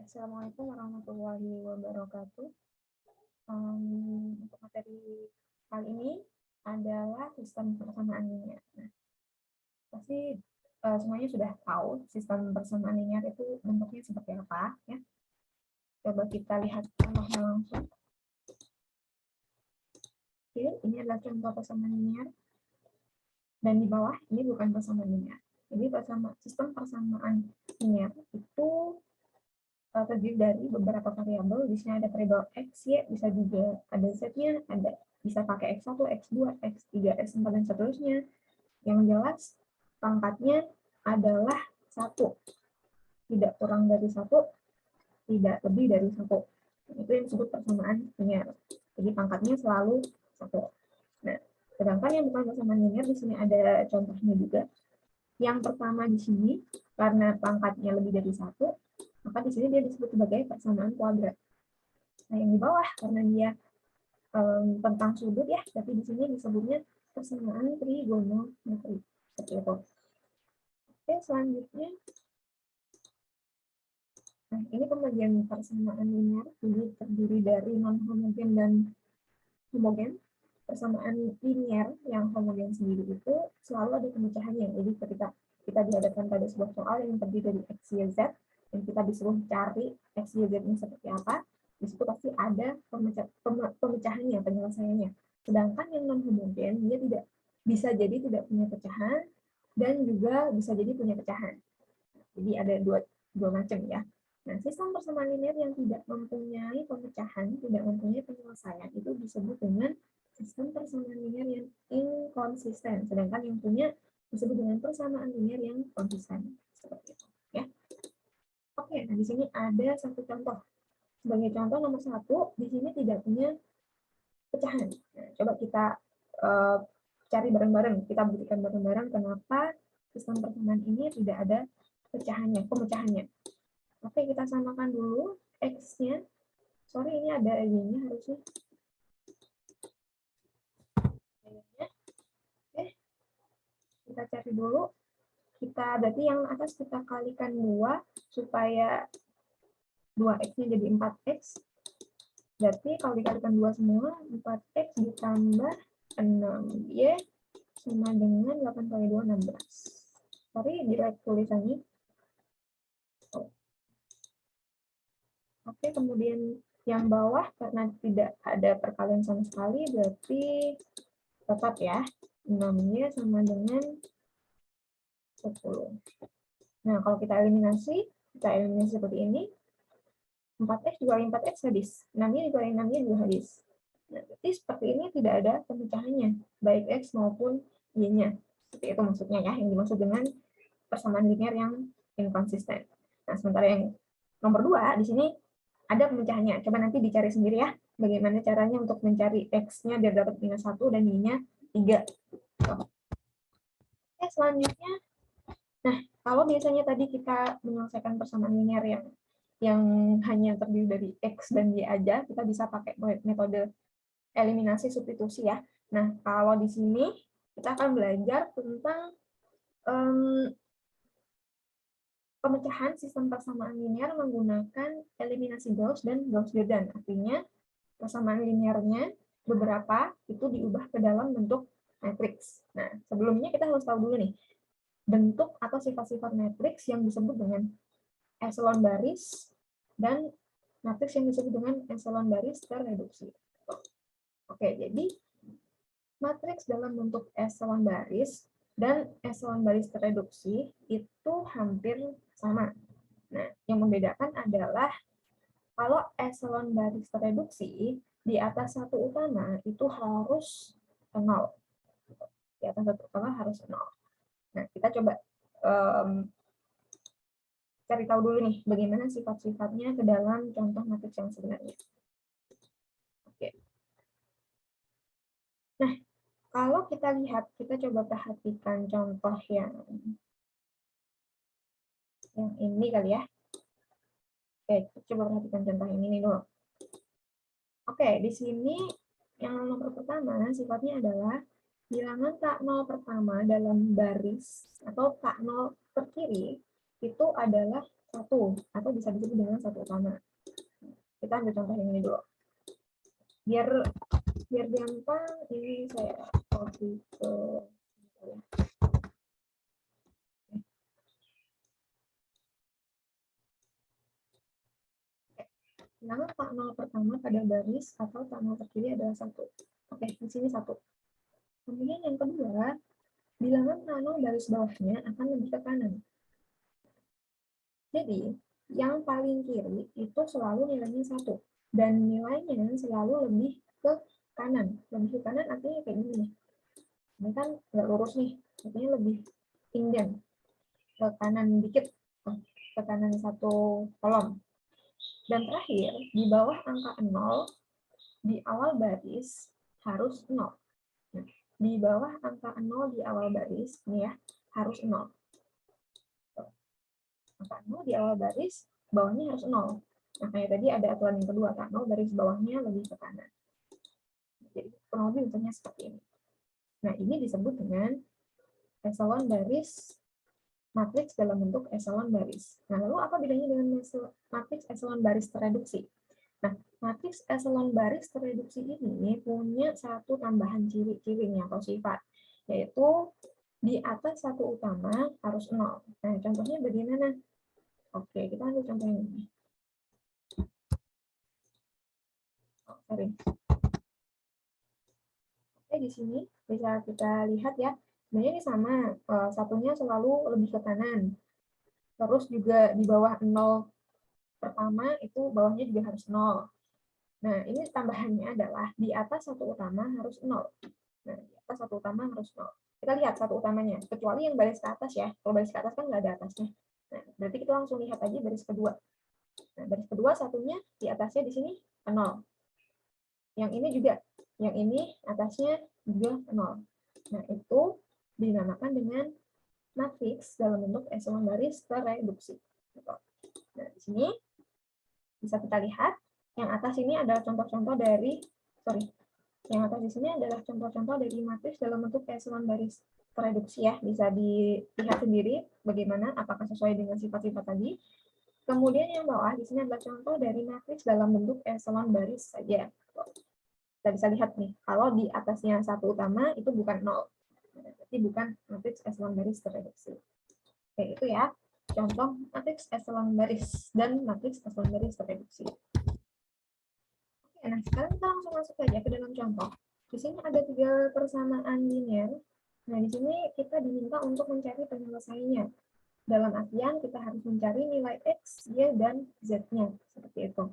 Assalamualaikum warahmatullahi wabarakatuh. Untuk materi kali ini adalah sistem persamaan linear. Nah, pasti semuanya sudah tahu sistem persamaan linear itu bentuknya seperti apa, ya. Coba kita lihat contohnya langsung. Oke, ini adalah contoh persamaan linear. Dan di bawah ini bukan persamaan linear. Jadi sistem persamaan linear itu terdiri dari beberapa variabel. Di sini ada variabel x, y, bisa juga ada z-nya, ada bisa pakai x1, x2, x3, x4 dan seterusnya. Yang jelas pangkatnya adalah 1. Tidak kurang dari 1, tidak lebih dari 1. Itu yang disebut persamaan linear. Jadi pangkatnya selalu 1. Nah, sedangkan yang bukan persamaan linear di sini ada contohnya juga. Yang pertama di sini karena pangkatnya lebih dari 1, maka di sini dia disebut sebagai persamaan kuadrat. Nah, yang di bawah karena dia tentang sudut ya, tapi di sini disebutnya persamaan trigonometri. Seperti itu. Oke, selanjutnya. Nah, ini pembagian persamaan linear, jadi terdiri dari non-homogen dan homogen. Persamaan linear yang homogen sendiri itu selalu ada pemecahannya. Jadi ketika kita dihadapkan pada sebuah soal yang terdiri dari x, y, z, dan kita disuruh cari x, y, z-nya seperti apa, di situ pasti ada pemecahannya, penyelesaiannya. Sedangkan yang non-homogen, dia tidak bisa jadi tidak punya pecahan, dan juga bisa jadi punya pecahan. Jadi ada dua macam ya. Nah, sistem persamaan linear yang tidak mempunyai pemecahan, tidak mempunyai penyelesaian, itu disebut dengan sistem persamaan linear yang inkonsisten. Sedangkan yang punya disebut dengan persamaan linear yang konsisten. Seperti itu. Ya. Oke, nah di sini ada satu contoh. Sebagai contoh nomor 1, di sini tidak punya pecahan. Nah, coba kita cari bareng-bareng. Kita buktikan bareng-bareng kenapa sistem persamaan ini tidak ada pemecahannya. Oke, kita samakan dulu x-nya. Sorry, ini ada y-nya harusnya. Oke, kita cari dulu. Berarti yang atas kita kalikan 2 supaya 2x-nya jadi 4x. Berarti kalau dikalikan 2 semua, 4x ditambah 6y sama dengan 8 kali 2, 16. Sorry, direct tulisannya. Oke, kemudian yang bawah karena tidak ada perkalian sama sekali, berarti tetap ya, 6y sama dengan 10. Nah, kalau kita eliminasi seperti ini, 4x dikali 4x habis, 6y dikali 6y juga habis. Nah, berarti seperti ini tidak ada pemecahannya, baik x maupun y-nya. Seperti itu maksudnya ya, yang dimaksud dengan persamaan linear yang inkonsisten. Nah, sementara yang nomor 2, di sini ada pemecahannya. Coba nanti dicari sendiri ya, bagaimana caranya untuk mencari x-nya biar dapat minus 1 dan y-nya 3. Oke, selanjutnya. Nah, kalau biasanya tadi kita menyelesaikan persamaan linear yang hanya terdiri dari x dan y aja, kita bisa pakai metode eliminasi substitusi ya. Nah, kalau di sini kita akan belajar tentang pemecahan sistem persamaan linear menggunakan eliminasi Gauss dan Gauss-Jordan. Artinya, persamaan linearnya beberapa itu diubah ke dalam bentuk matriks. Nah, sebelumnya kita harus tahu dulu nih, bentuk atau sifat-sifat matriks yang disebut dengan eselon baris dan matriks yang disebut dengan eselon baris terreduksi. Oke, jadi matriks dalam bentuk eselon baris dan eselon baris terreduksi itu hampir sama. Nah, yang membedakan adalah kalau eselon baris terreduksi di atas satu utama itu harus 0. Di atas satu utama harus 0. Nah, kita coba cari tahu dulu nih bagaimana sifat-sifatnya ke dalam contoh matriks yang sebenarnya. Oke. Nah, kalau kita lihat, kita coba perhatikan contoh yang ini kali ya. Oke, coba perhatikan contoh yang ini dulu. Oke, di sini yang nomor pertama sifatnya adalah bilangan tak nol pertama dalam baris atau tak nol terkiri itu adalah satu atau bisa disebut dengan satu utama. Kita ambil contoh yang ini dulu. Biar gampang, ini saya copy ke bilangan tak nol pertama pada baris atau tak nol terkiri adalah satu. Oke, di sini satu. Kemudian yang kedua, bilangan tak nol baris bawahnya akan lebih ke kanan. Jadi, yang paling kiri itu selalu nilainya satu. Dan nilainya selalu lebih ke kanan. Lebih ke kanan artinya kayak gini nih. Ini kan nggak lurus nih, artinya lebih indent. Ke kanan dikit, ke kanan satu kolom. Dan terakhir, di bawah angka 0, di awal baris harus 0. Nah, di bawah angka 0 di awal baris, ini ya, harus 0. Angka 0 di awal baris, bawahnya harus 0. Nah, kayak tadi ada aturan yang kedua, kan 0 baris bawahnya lebih ke kanan. Jadi, kurang lebih bentuknya seperti ini. Nah, ini disebut dengan eselon baris matriks dalam bentuk eselon baris. Nah, lalu apa bedanya dengan matriks eselon baris tereduksi? Nah, matriks eselon baris tereduksi ini punya satu tambahan ciri-cirinya atau sifat, yaitu di atas satu utama harus 0. Nah, contohnya bagaimana? Oke, kita ambil contoh ini. Oh, sorry. Oke, di sini bisa kita lihat ya, sebenarnya ini sama, satunya selalu lebih ke kanan. Terus juga di bawah 0 pertama itu bawahnya juga harus 0. Nah, ini tambahannya adalah di atas satu utama harus 0. Nah, di atas satu utama harus 0. Kita lihat satu utamanya, kecuali yang baris ke atas ya. Kalau baris ke atas kan nggak ada atasnya. Nah, berarti kita langsung lihat aja baris kedua. Nah, baris kedua satunya di atasnya di sini 0. Yang ini juga, yang ini atasnya juga 0. Nah, itu dinamakan dengan matriks dalam bentuk eselon baris tereduksi. Nah, di sini bisa kita lihat, yang atas ini adalah contoh-contoh dari, yang atas di sini adalah contoh-contoh dari matriks dalam bentuk eselon baris tereduksi ya. Bisa dilihat sendiri bagaimana, apakah sesuai dengan sifat-sifat tadi. Kemudian yang bawah di sini adalah contoh dari matriks dalam bentuk eselon baris saja. Kita bisa lihat nih, kalau di atasnya satu utama itu bukan 0. Berarti bukan matriks eselon baris tereduksi. Oke, itu ya. Contoh matriks eselon baris dan matriks eselon baris tereduksi. Oke, nah sekarang kita langsung masuk saja ke dalam contoh. Di sini ada 3 persamaan linear. Nah, di sini kita diminta untuk mencari penyelesaiannya. Dalam artian kita harus mencari nilai X, Y, dan Z-nya. Seperti itu.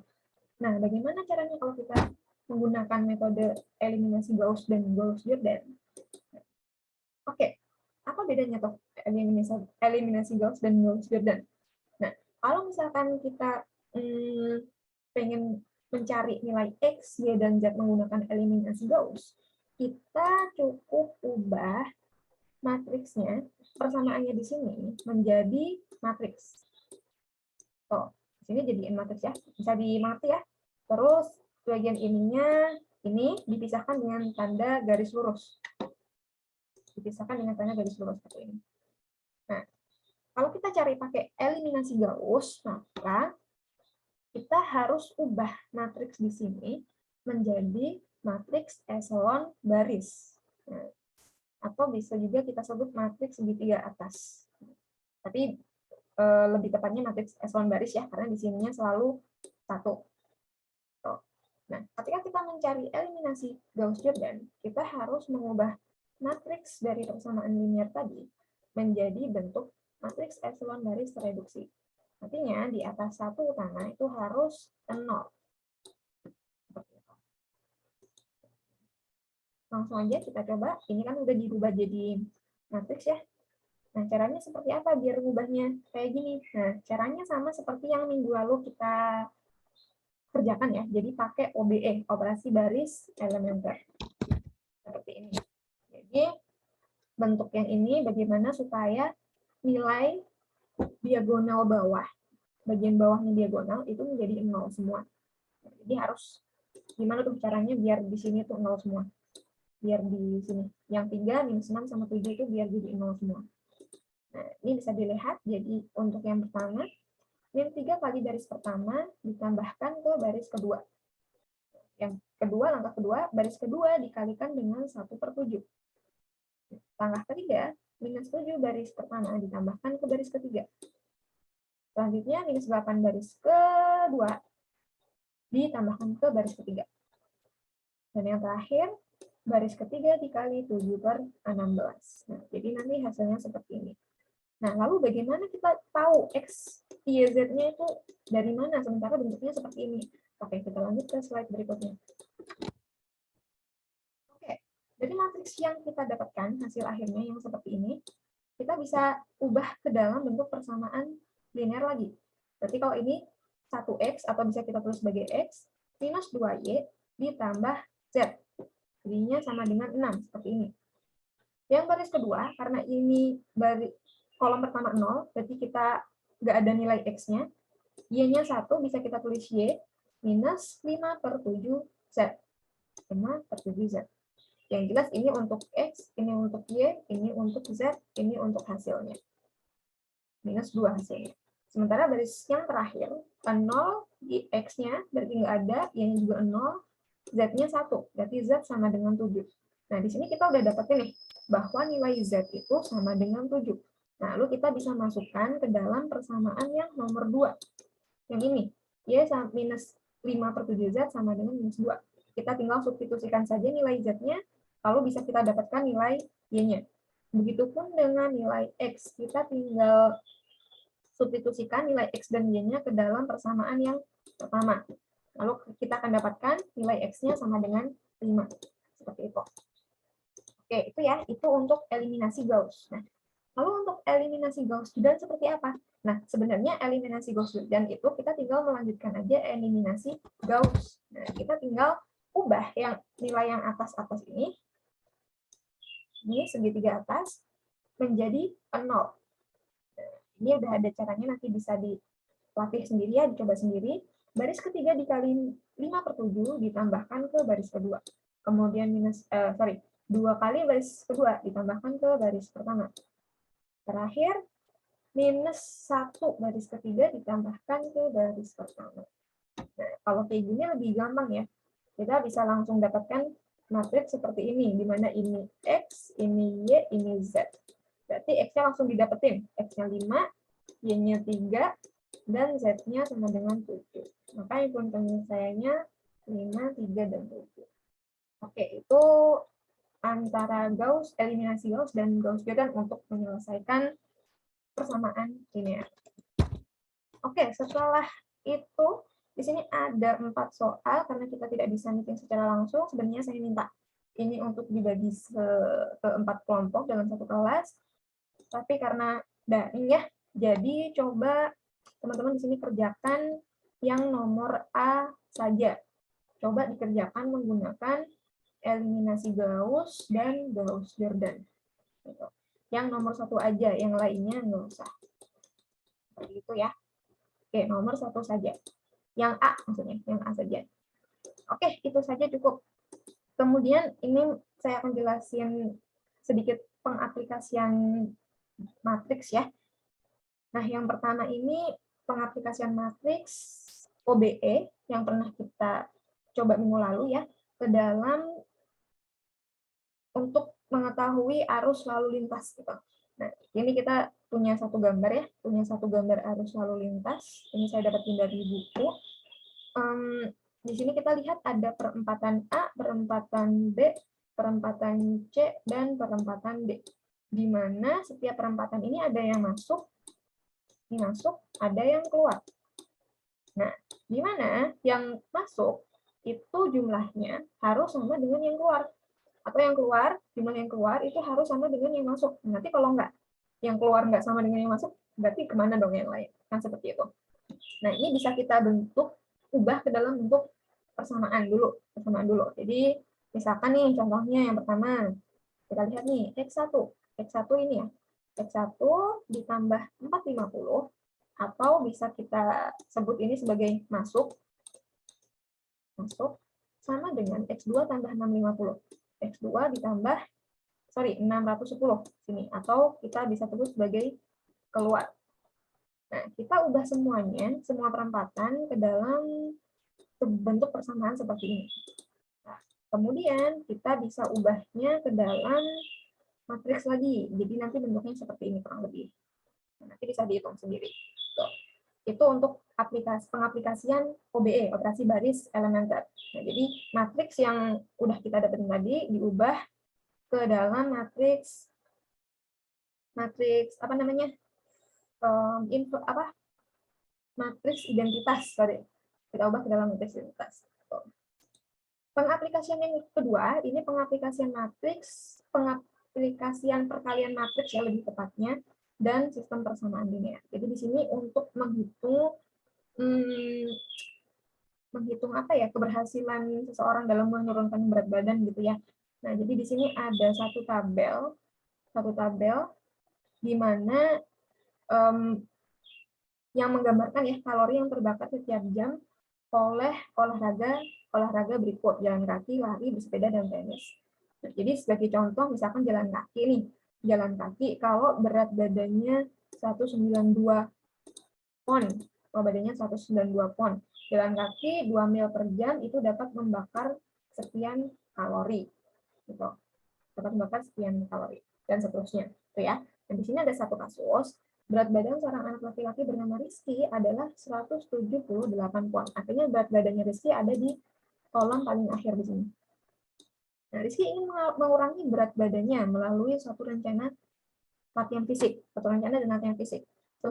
Nah, bagaimana caranya kalau kita menggunakan metode eliminasi Gauss dan Gauss-Jordan? Oke, apa bedanya tuh eliminasi Gauss dan Gauss-Jordan? Nah, kalau misalkan kita pengen mencari nilai X, Y, dan Z menggunakan eliminasi Gauss, kita cukup ubah matriksnya, persamaannya di sini menjadi matriks. Tuh, di sini jadiin matriks ya, bisa dimengerti ya. Terus bagian ininya ini dipisahkan dengan tanda garis lurus. Dipisahkan dengan tanda garis lurus seperti ini. Nah, kalau kita cari pakai eliminasi Gauss, maka kita harus ubah matriks di sini menjadi matriks eselon baris. Nah, atau bisa juga kita sebut matriks segitiga atas. Tapi lebih tepatnya matriks eselon baris ya, karena di sininya selalu 1. Nah, ketika kita mencari eliminasi Gauss-Jordan, kita harus mengubah matriks dari persamaan linear tadi menjadi bentuk matriks eselon baris tereduksi. Artinya, di atas satu utama itu harus 0. Langsung aja kita coba. Ini kan udah dirubah jadi matriks ya. Nah, caranya seperti apa biar rubahnya kayak gini? Nah, caranya sama seperti yang minggu lalu kita kerjakan ya. Jadi pakai OBE, operasi baris elementer. Seperti ini. Jadi, bentuk yang ini bagaimana supaya nilai diagonal bawah, bagian bawahnya diagonal, itu menjadi 0 semua. Jadi harus, gimana tuh caranya biar di sini tuh 0 semua. Biar di sini, yang 3, minus 6, sama 7 itu biar jadi 0 semua. Nah, ini bisa dilihat, jadi untuk yang pertama, min 3 kali baris pertama ditambahkan ke baris kedua. Yang kedua, langkah kedua, baris kedua dikalikan dengan 1/7. Langkah ketiga, minus 7 baris pertama ditambahkan ke baris ketiga. Selanjutnya, minus 8 baris kedua ditambahkan ke baris ketiga. Dan yang terakhir, baris ketiga dikali 7/16. Nah, jadi nanti hasilnya seperti ini. Nah, lalu bagaimana kita tahu X, Y, Z-nya itu dari mana, sementara bentuknya seperti ini? Oke, kita lanjut ke slide berikutnya. Oke, dari matriks yang kita dapatkan, hasil akhirnya yang seperti ini, kita bisa ubah ke dalam bentuk persamaan linear lagi. Berarti kalau ini 1X, atau bisa kita tulis sebagai X, minus 2Y ditambah Z. Jadinya sama dengan 6, seperti ini. Yang baris kedua, karena ini kolom pertama 0, berarti kita nggak ada nilai X-nya. Y-nya 1, bisa kita tulis Y, minus 5/7Z. 5/7Z. Yang jelas ini untuk X, ini untuk Y, ini untuk Z, ini untuk hasilnya. Minus 2 hasilnya. Sementara baris yang terakhir, 0 di X-nya, berarti nggak ada, Y-nya juga 0, Z-nya 1, berarti Z sama dengan 7. Nah, di sini kita udah dapetin nih, bahwa nilai Z itu sama dengan 7. Nah, lalu kita bisa masukkan ke dalam persamaan yang nomor 2. Yang ini, Y minus 5/7Z sama dengan minus 2. Kita tinggal substitusikan saja nilai Z-nya, lalu bisa kita dapatkan nilai Y-nya. Begitupun dengan nilai X, kita tinggal substitusikan nilai X dan Y-nya ke dalam persamaan yang pertama. Lalu kita akan dapatkan nilai X-nya sama dengan 5. Seperti itu. Oke, itu ya, itu untuk eliminasi Gauss. Nah, lalu untuk eliminasi Gauss-Jordan seperti apa? Nah, sebenarnya eliminasi Gauss-Jordan itu kita tinggal melanjutkan aja eliminasi Gauss. Nah, kita tinggal ubah yang nilai yang atas-atas ini segitiga atas, menjadi 0. Ini udah ada caranya, nanti bisa dilatih sendiri ya, dicoba sendiri. Baris ketiga dikali 5/7 ditambahkan ke baris kedua. Kemudian 2 kali baris kedua ditambahkan ke baris pertama. Terakhir, minus 1 baris ketiga ditambahkan ke baris pertama. Nah, kalau kayak gini lebih gampang ya. Kita bisa langsung dapatkan matriks seperti ini, di mana ini X, ini Y, ini Z. Berarti X-nya langsung didapetin. X-nya 5, Y-nya 3, dan Z-nya sama dengan 7. Maka input penyelesaiannya 5, 3, dan 7. Oke, itu antara Gauss, eliminasi Gauss, dan Gauss-Jordan untuk menyelesaikan persamaan linear. Oke, setelah itu, di sini ada 4 soal, karena kita tidak bisa meeting secara langsung, sebenarnya saya minta ini untuk dibagi ke 4 kelompok dalam satu kelas, tapi karena daring ya, jadi coba teman-teman di sini kerjakan yang nomor A saja. Coba dikerjakan menggunakan eliminasi Gauss dan Gauss-Jordan. Gitu. Yang nomor 1 aja, yang lainnya nggak usah. Seperti itu ya. Oke, nomor 1 saja. Yang A maksudnya, yang A saja. Oke, itu saja cukup. Kemudian ini saya akan jelasin sedikit pengaplikasian matriks ya. Nah, yang pertama ini pengaplikasian matriks OBE yang pernah kita coba minggu lalu ya, ke dalam untuk mengetahui arus lalu lintas gitu. Nah, ini kita punya satu gambar ya, punya satu gambar arus lalu lintas. Ini saya dapetin dari buku. Di sini kita lihat ada perempatan A, perempatan B, perempatan C, dan perempatan D. Di mana setiap perempatan ini ada yang masuk, ada yang keluar. Nah, di mana yang masuk itu jumlahnya harus sama dengan yang keluar. Atau yang keluar, jumlah yang keluar itu harus sama dengan yang masuk. Nanti kalau enggak, yang keluar enggak sama dengan yang masuk, berarti kemana dong yang lain? Kan seperti itu. Nah, ini bisa kita bentuk, ubah ke dalam bentuk persamaan dulu. Jadi, misalkan nih contohnya yang pertama, kita lihat nih, X1. X1 ini ya, X1 ditambah 450, atau bisa kita sebut ini sebagai masuk, sama dengan X2 tambah 650. X2 ditambah, 610 sini, atau kita bisa sebut sebagai keluar. Nah, kita ubah semuanya, semua perempatan ke dalam bentuk persamaan seperti ini. Nah, kemudian kita bisa ubahnya ke dalam matriks lagi. Jadi nanti bentuknya seperti ini kurang lebih. Nanti bisa dihitung sendiri. Tuh. Itu untuk pengaplikasian OBE, operasi baris elementer. Nah, jadi matriks yang udah kita dapetin tadi diubah ke dalam matriks apa namanya? Matriks identitas, sorry. Kita ubah ke dalam matriks identitas. Tuh. Pengaplikasian yang kedua, ini pengaplikasian matriks, pengaplikasian perkalian matriks ya lebih tepatnya, dan sistem persamaan linear. Jadi di sini untuk menghitung apa ya, keberhasilan seseorang dalam menurunkan berat badan gitu ya. Nah, jadi di sini ada satu tabel di mana yang menggambarkan ya kalori yang terbakar setiap jam oleh olahraga berikut: jalan kaki, lari, bersepeda, dan tenis. Nah, jadi sebagai contoh misalkan jalan kaki nih, jalan kaki kalau berat badannya 192 pon, jalan kaki 2 mil per jam itu dapat membakar sekian kalori, gitu. Dapat membakar sekian kalori dan seterusnya, gitu ya. Dan di sini ada satu kasus. Berat badan seorang anak laki-laki bernama Rizky adalah 178 pon. Artinya berat badannya Rizky ada di kolom paling akhir di sini. Nah, Rizky ingin mengurangi berat badannya melalui suatu rencana latihan fisik. Setelah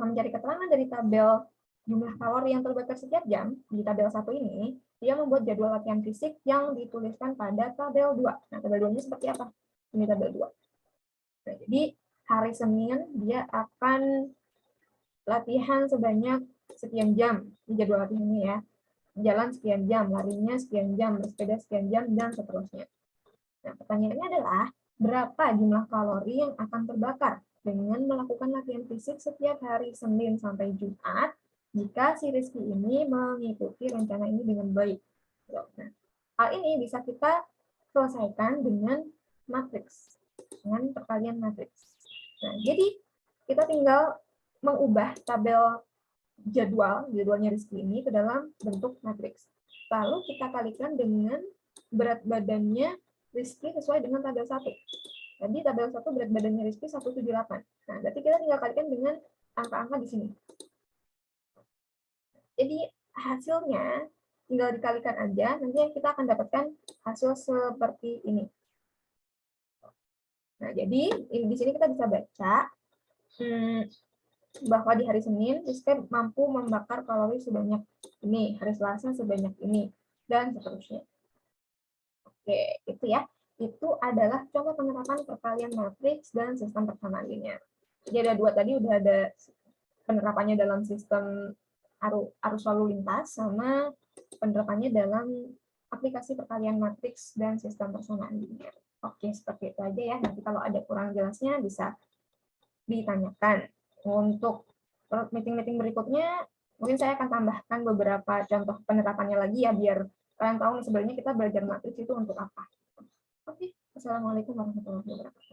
mencari keterangan dari tabel jumlah kalori yang terbakar setiap jam, di tabel 1 ini, dia membuat jadwal latihan fisik yang dituliskan pada tabel 2. Nah, tabel 2-nya seperti apa? Ini tabel 2. Nah, jadi hari Senin dia akan latihan sebanyak sekian jam di jadwal latihannya ya. Jalan sekian jam, larinya sekian jam, bersepeda sekian jam, dan seterusnya. Nah, pertanyaannya adalah berapa jumlah kalori yang akan terbakar dengan melakukan latihan fisik setiap hari Senin sampai Jumat jika si Rizky ini mengikuti rencana ini dengan baik. Nah, hal ini bisa kita selesaikan dengan matriks, dengan perkalian matriks. Nah, jadi kita tinggal mengubah tabel jadwalnya Rizky ini ke dalam bentuk matriks. Lalu kita kalikan dengan berat badannya Rizky sesuai dengan tabel 1. Jadi tabel 1 berat badannya Rizky 178. Nah, berarti kita tinggal kalikan dengan angka-angka di sini. Jadi hasilnya tinggal dikalikan aja, nanti kita akan dapatkan hasil seperti ini. Nah, jadi di sini kita bisa baca bahwa di hari Senin Rizky mampu membakar kalori sebanyak ini, hari Selasa sebanyak ini, dan seterusnya. Oke, itu ya. Itu adalah contoh penerapan perkalian matriks dan sistem persamaan linear. Jadi ada dua tadi, udah ada penerapannya dalam sistem arus lalu lintas sama penerapannya dalam aplikasi perkalian matriks dan sistem persamaan linear. Oke, seperti itu aja ya. Nanti kalau ada kurang jelasnya bisa ditanyakan. Untuk meeting-meeting berikutnya, mungkin saya akan tambahkan beberapa contoh penerapannya lagi ya, biar kalian tahu sebenarnya kita belajar matriks itu untuk apa. Oke, assalamualaikum warahmatullahi wabarakatuh.